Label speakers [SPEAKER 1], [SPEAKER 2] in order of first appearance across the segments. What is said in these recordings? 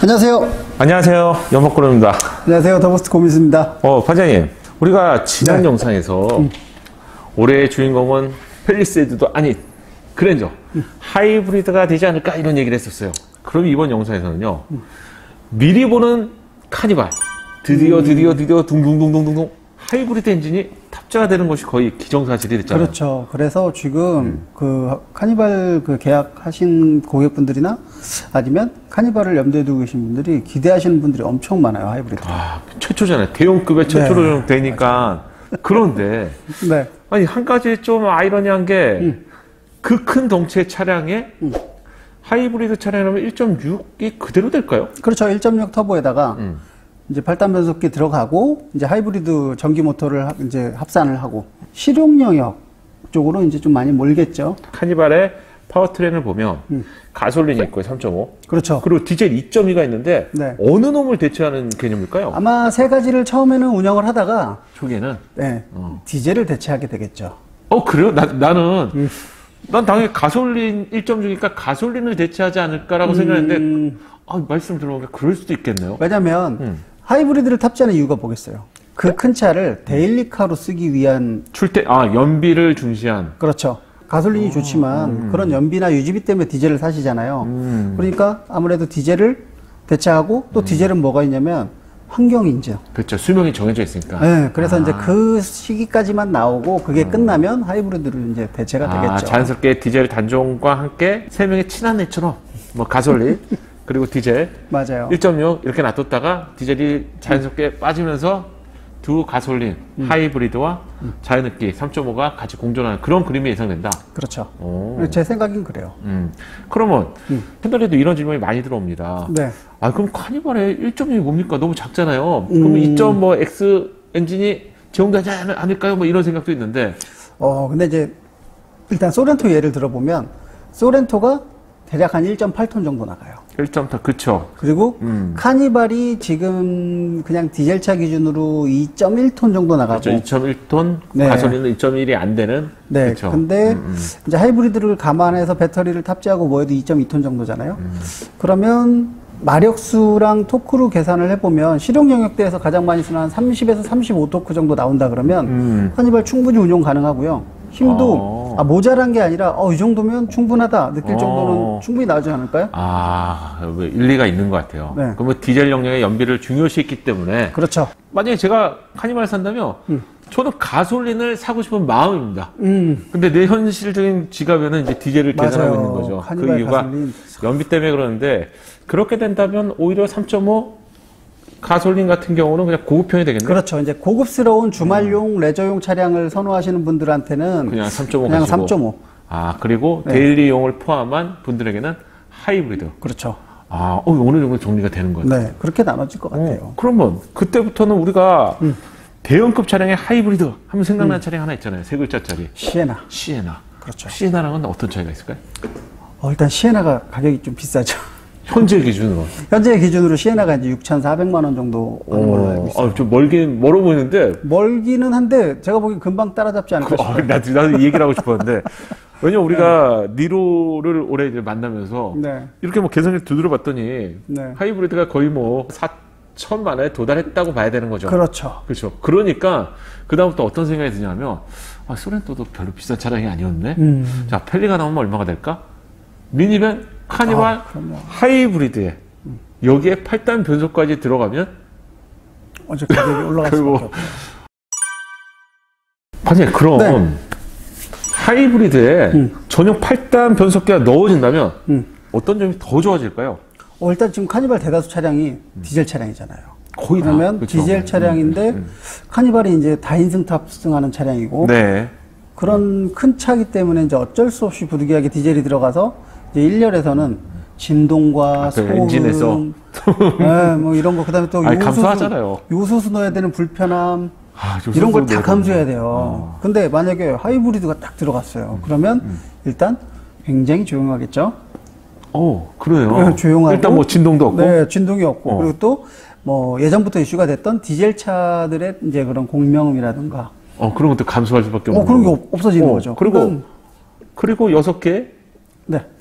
[SPEAKER 1] 안녕하세요.
[SPEAKER 2] 안녕하세요. 연목구름입니다.
[SPEAKER 1] 안녕하세요. 더버스트 고민수입니다.
[SPEAKER 2] 반장님, 우리가 지난 영상에서 올해의 주인공은 팰리세이드도 아니 그랜저 하이브리드가 되지 않을까 이런 얘기를 했었어요. 그럼 이번 영상에서는요, 미리 보는 카니발 드디어 둥둥둥둥둥 하이브리드 엔진이 탑재가 되는 것이 거의 기정사실이 됐잖아요.
[SPEAKER 1] 그렇죠. 그래서 지금 그 카니발 그 계약하신 고객분들이나 아니면 카니발을 염두에 두고 계신 분들이 기대하시는 분들이 엄청 많아요. 하이브리드.
[SPEAKER 2] 최초잖아요. 대형급의 최초로 되니까. 그런데
[SPEAKER 1] 네.
[SPEAKER 2] 아니 한 가지 좀 아이러니한 게 그 큰 덩치의 차량에 하이브리드 차량이라면 1.6이 그대로 될까요?
[SPEAKER 1] 그렇죠. 1.6 터보에다가 이제 8단 변속기 들어가고 이제 하이브리드 전기 모터를 이제 합산을 하고 실용 영역 쪽으로 이제 좀 많이 몰겠죠.
[SPEAKER 2] 카니발의 파워트레인을 보면 가솔린이 있고요, 3.5.
[SPEAKER 1] 그렇죠.
[SPEAKER 2] 그리고 디젤 2.2가 있는데
[SPEAKER 1] 네.
[SPEAKER 2] 어느 놈을 대체하는 개념일까요?
[SPEAKER 1] 아마 세 가지를 처음에는 운영을 하다가
[SPEAKER 2] 초기에는
[SPEAKER 1] 네, 디젤을 대체하게 되겠죠.
[SPEAKER 2] 그래요? 난 당연히 가솔린 1.6이니까 가솔린을 대체하지 않을까라고 생각했는데 말씀 들어보니까 그럴 수도 있겠네요.
[SPEAKER 1] 왜냐면 하이브리드를 탑재하는 이유가 뭐겠어요? 그 큰 차를 데일리카로 쓰기 위한
[SPEAKER 2] 연비를 중시한.
[SPEAKER 1] 그렇죠. 가솔린이 좋지만 그런 연비나 유지비 때문에 디젤을 사시잖아요. 그러니까 아무래도 디젤을 대체하고 또 디젤은 뭐가 있냐면 환경 인증.
[SPEAKER 2] 그렇죠. 수명이 정해져 있으니까.
[SPEAKER 1] 네, 그래서 이제 그 시기까지만 나오고 그게 끝나면 하이브리드로 이제 대체가 되겠죠.
[SPEAKER 2] 자연스럽게 디젤 단종과 함께 세 명의 친한 애처럼 뭐 가솔린 그리고 디젤
[SPEAKER 1] 맞아요.
[SPEAKER 2] 1.6 이렇게 놔뒀다가 디젤이 자연스럽게 빠지면서 두 가솔린 하이브리드와 자연흡기 3.5가 같이 공존하는 그런 그림이 예상된다.
[SPEAKER 1] 그렇죠. 제 생각은 그래요.
[SPEAKER 2] 그러면 채널에도 이런 질문이 많이 들어옵니다.
[SPEAKER 1] 네.
[SPEAKER 2] 그럼 카니발의 1.6이 뭡니까? 너무 작잖아요. 그러면 2.5X 엔진이 제공되지 않을까요? 뭐 이런 생각도 있는데.
[SPEAKER 1] 근데 이제 일단 소렌토 예를 들어보면 소렌토가 대략 한 1.8톤 정도 나가요.
[SPEAKER 2] 1.8, 그쵸.
[SPEAKER 1] 그리고 카니발이 지금 그냥 디젤차 기준으로 2.1톤 정도 나가고.
[SPEAKER 2] 그렇죠. 2.1톤,
[SPEAKER 1] 네.
[SPEAKER 2] 가솔린은 2.1이 안 되는.
[SPEAKER 1] 네.
[SPEAKER 2] 그쵸.
[SPEAKER 1] 근데 이제 하이브리드를 감안해서 배터리를 탑재하고 뭐 해도 2.2톤 정도잖아요. 그러면 마력수랑 토크로 계산을 해보면 실용 영역대에서 가장 많이 쓰는 한 30에서 35토크 정도 나온다 그러면 카니발 충분히 운용 가능하고요. 힘도 모자란 게 아니라 이 정도면 충분하다 느낄 정도는 충분히 나오지 않을까요?
[SPEAKER 2] 일리가 있는 것 같아요.
[SPEAKER 1] 네.
[SPEAKER 2] 그러면 디젤 용량의 연비를 중요시했기 때문에.
[SPEAKER 1] 그렇죠.
[SPEAKER 2] 만약에 제가 카니발 산다면 저는 가솔린을 사고 싶은 마음입니다. 근데 내 현실적인 지갑에는 이제 디젤을 계산하고 있는 거죠. 그 이유가 가솔린. 연비 때문에 그러는데 그렇게 된다면 오히려 3.5 가솔린 같은 경우는 그냥 고급형이 되겠네요.
[SPEAKER 1] 그렇죠. 이제 고급스러운 주말용, 레저용 차량을 선호하시는 분들한테는
[SPEAKER 2] 그냥 3.5
[SPEAKER 1] 그냥
[SPEAKER 2] 가지고.
[SPEAKER 1] 3.5.
[SPEAKER 2] 그리고
[SPEAKER 1] 네.
[SPEAKER 2] 데일리용을 포함한 분들에게는 하이브리드.
[SPEAKER 1] 그렇죠.
[SPEAKER 2] 어느 정도 정리가 되는 것 같아요.
[SPEAKER 1] 네, 그렇게 나눠질 것 같아요.
[SPEAKER 2] 그러면 그때부터는 우리가 대형급 차량의 하이브리드 하면 생각나는 차량 하나 있잖아요. 세 글자짜리.
[SPEAKER 1] 시에나.
[SPEAKER 2] 그렇죠. 시에나랑은 어떤 차이가 있을까요?
[SPEAKER 1] 일단 시에나가 가격이 좀 비싸죠.
[SPEAKER 2] 현재 기준으로.
[SPEAKER 1] 현재 기준으로 시에나가 이제 6,400만 원 정도 하는 걸로 알고 있어요.
[SPEAKER 2] 좀 멀어 보이는데.
[SPEAKER 1] 멀기는 한데 제가 보기엔 금방 따라잡지 않을까 싶어요.
[SPEAKER 2] 나도 이 얘기를 하고 싶었는데. 왜냐면 우리가 니로를 올해 이제 만나면서 이렇게 뭐 개성을 두드려 봤더니 하이브리드가 거의 뭐 4천만 원에 도달했다고 봐야 되는 거죠.
[SPEAKER 1] 그렇죠.
[SPEAKER 2] 그렇죠. 그러니까 그다음부터 어떤 생각이 드냐면 소렌토도 별로 비싼 차량이 아니었네. 자, 펠리가 나오면 얼마가 될까? 미니밴 카니발 하이브리드에 여기에 8단 변속까지 들어가면
[SPEAKER 1] 어제 가격이 올라갈 수밖에 없죠.
[SPEAKER 2] 아니 그럼 하이브리드에 전용 8단 변속기가 넣어진다면 어떤 점이 더 좋아질까요?
[SPEAKER 1] 일단 지금 카니발 대다수 차량이 디젤 차량이잖아요.
[SPEAKER 2] 거의
[SPEAKER 1] 그러면
[SPEAKER 2] 그렇죠.
[SPEAKER 1] 디젤 차량인데 카니발이 이제 다인승 탑승하는 차량이고 그런 큰 차기 때문에 이제 어쩔 수 없이 부득이하게 디젤이 들어가서 이제 1열에서는 진동과 소음,
[SPEAKER 2] 엔진에서
[SPEAKER 1] 뭐 이런 거 그다음에 또
[SPEAKER 2] 감수하잖아요.
[SPEAKER 1] 요소수 넣어야 되는 불편함 이런 걸 다 감수해야 돼요. 근데 만약에 하이브리드가 딱 들어갔어요. 그러면 일단 굉장히 조용하겠죠.
[SPEAKER 2] 그래요.
[SPEAKER 1] 조용하고
[SPEAKER 2] 일단 뭐 진동도 없고.
[SPEAKER 1] 네, 진동이 없고 그리고 또 뭐 예전부터 이슈가 됐던 디젤 차들의 이제 그런 공명음이라든가
[SPEAKER 2] 그런 것도 감수할 수밖에 없는
[SPEAKER 1] 그런 게 없어지는 거죠.
[SPEAKER 2] 그리고 6개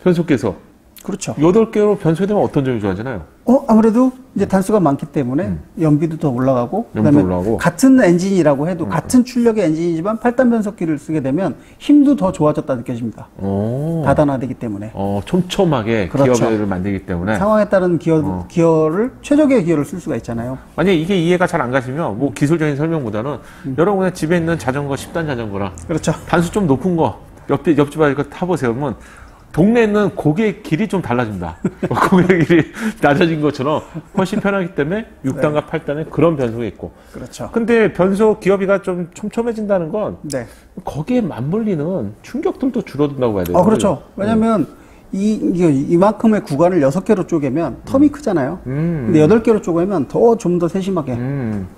[SPEAKER 2] 변속기에서
[SPEAKER 1] 그렇죠.
[SPEAKER 2] 8개로 변속되면 어떤 점이 좋아지나요?
[SPEAKER 1] 아무래도 이제 단수가 많기 때문에 연비도 더 올라가고, 그다음에
[SPEAKER 2] 올라가고.
[SPEAKER 1] 같은 엔진이라고 해도 같은 출력의 엔진이지만 8단 변속기를 쓰게 되면 힘도 더 좋아졌다 느껴집니다. 다단화되기 때문에.
[SPEAKER 2] 촘촘하게
[SPEAKER 1] 그렇죠.
[SPEAKER 2] 기어를 만들기 때문에.
[SPEAKER 1] 상황에 따른 기어를, 최적의 기어를 쓸 수가 있잖아요.
[SPEAKER 2] 만약에 이게 이해가 잘 안 가시면, 뭐 기술적인 설명보다는, 여러분 그냥 집에 있는 자전거 10단 자전거랑,
[SPEAKER 1] 그렇죠.
[SPEAKER 2] 단수 좀 높은 거, 옆집에 이거 타보세요. 그러면, 동네는 고개 길이 좀 달라집니다. 고개 길이 낮아진 것처럼 훨씬 편하기 때문에 6단과 8단에 그런 변속이 있고.
[SPEAKER 1] 그렇죠.
[SPEAKER 2] 근데 변속 기어비가 좀 촘촘해진다는 건
[SPEAKER 1] 네.
[SPEAKER 2] 거기에 맞물리는 충격들도 줄어든다고 봐야 돼요.
[SPEAKER 1] 그렇죠. 왜냐면 이만큼의 구간을 6개로 쪼개면 텀이 크잖아요. 근데 8개로 쪼개면 좀 더 세심하게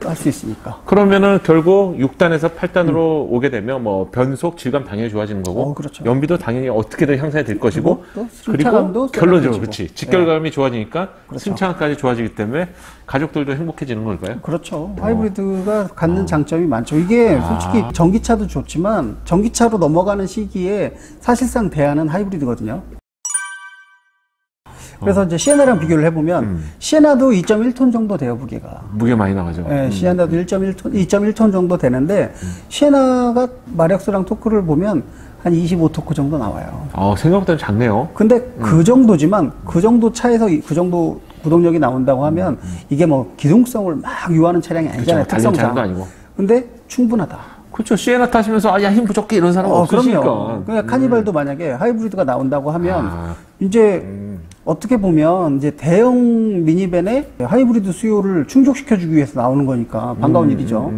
[SPEAKER 1] 할 수 있으니까.
[SPEAKER 2] 그러면은 결국 6단에서 8단으로 오게 되면 뭐 변속 질감 당연히 좋아지는 거고,
[SPEAKER 1] 그렇죠.
[SPEAKER 2] 연비도 당연히 어떻게든 향상이 될 것이고,
[SPEAKER 1] 또
[SPEAKER 2] 그리고
[SPEAKER 1] 승차감도
[SPEAKER 2] 결론적으로
[SPEAKER 1] 세련돼지고.
[SPEAKER 2] 그렇지 직결감이 좋아지니까
[SPEAKER 1] 그렇죠.
[SPEAKER 2] 승차감까지 좋아지기 때문에 가족들도 행복해지는 걸까요?
[SPEAKER 1] 그렇죠. 하이브리드가 갖는 장점이 많죠. 이게 솔직히 전기차도 좋지만 전기차로 넘어가는 시기에 사실상 대안은 하이브리드거든요. 그래서 이제 시에나랑 비교를 해보면 시에나도 2.1톤 정도 돼요, 무게가.
[SPEAKER 2] 무게 많이 나가죠.
[SPEAKER 1] 네, 시에나도 2.1톤 정도 되는데 시에나가 마력수랑 토크를 보면 한 25토크 정도 나와요.
[SPEAKER 2] 생각보다 작네요.
[SPEAKER 1] 근데 그 정도지만 그 정도 차에서 그 정도 구동력이 나온다고 하면 이게 뭐 기동성을 막 요하는 차량이 아니잖아요.
[SPEAKER 2] 그렇죠. 달린 차량도
[SPEAKER 1] 특성상.
[SPEAKER 2] 아니고.
[SPEAKER 1] 근데 충분하다.
[SPEAKER 2] 그렇죠. 시에나 타시면서 야, 힘 부족해 이런 사람 없으시니까.
[SPEAKER 1] 그럼요. 그러니까 카니발도 만약에 하이브리드가 나온다고 하면 이제 어떻게 보면 이제 대형 미니밴의 하이브리드 수요를 충족시켜주기 위해서 나오는 거니까 반가운 일이죠.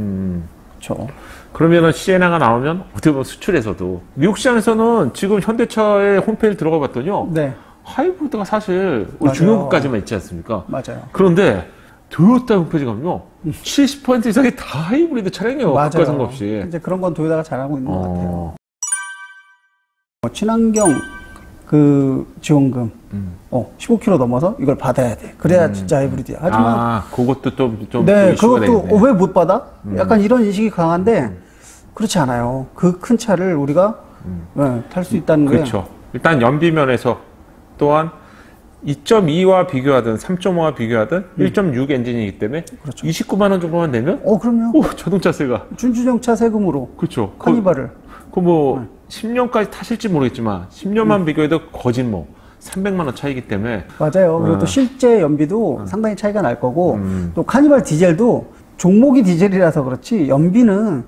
[SPEAKER 1] 그렇죠.
[SPEAKER 2] 그러면은 시에나가 나오면 어떻게 보면 수출에서도 미국 시장에서는 지금 현대차의 홈페이지 들어가 봤더니요.
[SPEAKER 1] 네,
[SPEAKER 2] 하이브리드가 사실
[SPEAKER 1] 맞아요.
[SPEAKER 2] 중요한 것까지만 있지 않습니까?
[SPEAKER 1] 맞아요.
[SPEAKER 2] 그런데 토요타 홈페이지 가면요. 70% 이상이 다 하이브리드 차량이에요.
[SPEAKER 1] 맞아요.
[SPEAKER 2] 국가 상관없이.
[SPEAKER 1] 이제 그런 건 도요타가 잘하고 있는 것 같아요. 친환경 지원금 15km 넘어서 이걸 받아야 돼. 그래야 진짜 하이브리드야. 하지만
[SPEAKER 2] 그것도 좀
[SPEAKER 1] 네,
[SPEAKER 2] 이슈가
[SPEAKER 1] 그것도
[SPEAKER 2] 되겠네.
[SPEAKER 1] 왜 못 받아? 약간 이런 인식이 강한데 그렇지 않아요. 그 큰 차를 우리가 탈 수 있다는 게
[SPEAKER 2] 그렇죠. 일단 연비면에서 또한 2.2와 비교하든 3.5와 비교하든 1.6 엔진이기 때문에
[SPEAKER 1] 그렇죠.
[SPEAKER 2] 29만 원 정도만 내면
[SPEAKER 1] 그럼요.
[SPEAKER 2] 자동차세가
[SPEAKER 1] 준주정차 세금으로
[SPEAKER 2] 그렇죠.
[SPEAKER 1] 카니발을
[SPEAKER 2] 10년까지 타실지 모르겠지만 10년만 비교해도 거진 300만 원 차이기 때문에
[SPEAKER 1] 맞아요. 그리고 또 실제 연비도 상당히 차이가 날 거고 또 카니발 디젤도 종목이 디젤이라서 그렇지 연비는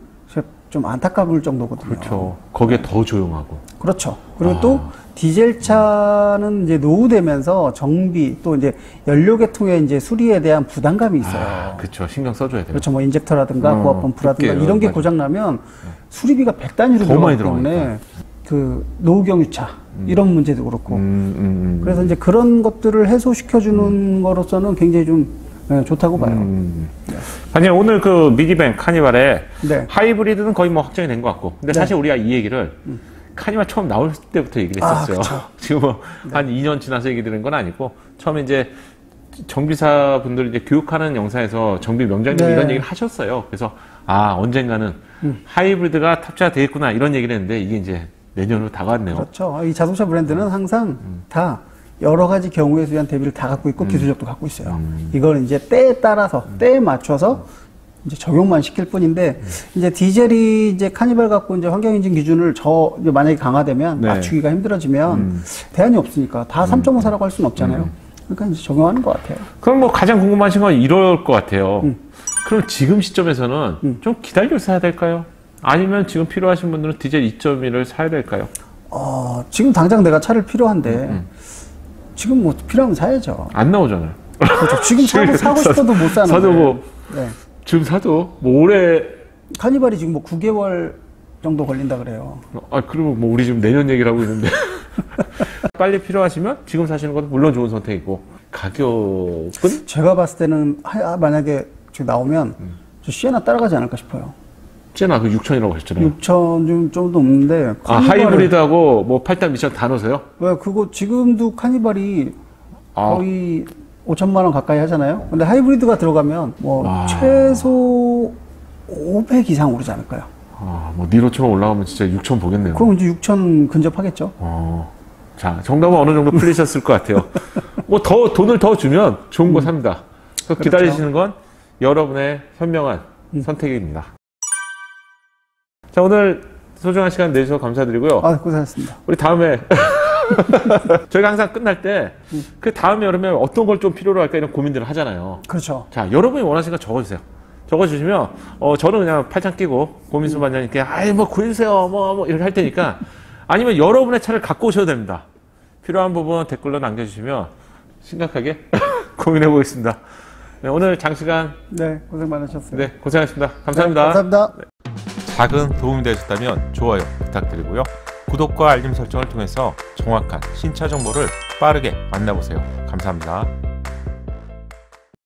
[SPEAKER 1] 좀 안타까울 정도거든요.
[SPEAKER 2] 그렇죠. 거기에 더 조용하고.
[SPEAKER 1] 그렇죠. 그리고 또 디젤차는 이제 노후되면서 정비 또 이제 연료계통의 이제 수리에 대한 부담감이 있어요.
[SPEAKER 2] 그렇죠. 신경 써줘야 돼요.
[SPEAKER 1] 그렇죠. 뭐 인젝터라든가 고압 펌프라든가
[SPEAKER 2] 그게
[SPEAKER 1] 이런 게
[SPEAKER 2] 맞아요.
[SPEAKER 1] 고장 나면 수리비가 100단위로
[SPEAKER 2] 더 많이
[SPEAKER 1] 들어가기 때문에
[SPEAKER 2] 들어가니까.
[SPEAKER 1] 그 노후경유차 이런 문제도 그렇고 그래서 이제 그런 것들을 해소시켜 주는 거로서는 굉장히 좀 좋다고 봐요.
[SPEAKER 2] 아니 오늘 그 미니밴 카니발에
[SPEAKER 1] 네.
[SPEAKER 2] 하이브리드는 거의 확정이 된 것 같고 근데 사실 우리가 이 얘기를 카니발 처음 나올 때부터 얘기를 했었어요. 지금 한 2년 지나서 얘기 드린 건 아니고 처음에 이제 정비사 분들 이제 교육하는 영상에서 정비 명장님 이런 얘기를 하셨어요. 그래서 언젠가는 하이브리드가 탑재가 되겠구나 이런 얘기를 했는데 이게 이제 내년으로 다가왔네요.
[SPEAKER 1] 그렇죠. 이 자동차 브랜드는 항상 다 여러 가지 경우에 대한 대비를 다 갖고 있고 기술력도 갖고 있어요. 이걸 이제 때에 따라서 때에 맞춰서 이제 적용만 시킬 뿐인데 이제 디젤이 이제 카니발 갖고 이제 환경인증 기준을 이제 만약에 강화되면 맞추기가 힘들어지면 대안이 없으니까 다 3.5사라고 할 수는 없잖아요. 그러니까 이제 적용하는 것 같아요.
[SPEAKER 2] 그럼 뭐 가장 궁금하신 건 이럴 것 같아요. 그럼 지금 시점에서는 좀 기다려 사야 될까요? 아니면 지금 필요하신 분들은 디젤 2.1을 사야 될까요?
[SPEAKER 1] 지금 당장 내가 차를 필요한데 지금 뭐 필요하면 사야죠.
[SPEAKER 2] 안 나오잖아요.
[SPEAKER 1] 그렇죠. 지금 사고 싶어도 못 사는
[SPEAKER 2] 사도
[SPEAKER 1] 거예요.
[SPEAKER 2] 뭐 지금 사도 뭐 올해
[SPEAKER 1] 카니발이 지금 뭐 9개월 정도 걸린다 그래요.
[SPEAKER 2] 그러면 뭐 우리 지금 내년 얘기를 하고 있는데 빨리 필요하시면 지금 사시는 것도 물론 좋은 선택이고 가격은
[SPEAKER 1] 제가 봤을 때는 만약에 지금 나오면 저 시에나 따라가지 않을까 싶어요.
[SPEAKER 2] 시에나 그 6천이라고 하셨잖아요.
[SPEAKER 1] 6천 좀 넘는데
[SPEAKER 2] 하이브리드하고 뭐 8단 미션 다 넣으세요?
[SPEAKER 1] 왜 그거 지금도 카니발이 거의 5천만 원 가까이 하잖아요. 근데 하이브리드가 들어가면 뭐 최소 500 이상 오르지 않을까요?
[SPEAKER 2] 뭐 니로처럼 올라가면 진짜 6천 보겠네요.
[SPEAKER 1] 그럼 이제 6천 근접하겠죠.
[SPEAKER 2] 자, 정답은 어느 정도 풀리셨을 것 같아요. 뭐 돈을 더 주면 좋은 거 삽니다. 그래서
[SPEAKER 1] 그렇죠.
[SPEAKER 2] 기다리시는 건 여러분의 현명한 선택입니다. 자, 오늘 소중한 시간 내주셔서 감사드리고요.
[SPEAKER 1] 아, 고생하셨습니다.
[SPEAKER 2] 우리 다음에 저희가 항상 끝날 때 그 다음 여름에 어떤 걸 좀 필요로 할까 이런 고민들을 하잖아요.
[SPEAKER 1] 그렇죠.
[SPEAKER 2] 자, 여러분이 원하시는 거 적어주세요. 적어주시면 저는 그냥 팔짱 끼고 고민수 반장님께 아이 뭐 구해주세요 뭐 이렇게 할 테니까 아니면 여러분의 차를 갖고 오셔도 됩니다. 필요한 부분 댓글로 남겨주시면 심각하게 고민해 보겠습니다. 네, 오늘 장시간
[SPEAKER 1] 네, 고생 많으셨어요.
[SPEAKER 2] 네, 고생하셨습니다. 감사합니다.
[SPEAKER 1] 네, 감사합니다.
[SPEAKER 2] 작은 도움이 되셨다면 좋아요 부탁드리고요. 구독과 알림 설정을 통해서 정확한 신차 정보를 빠르게 만나보세요. 감사합니다.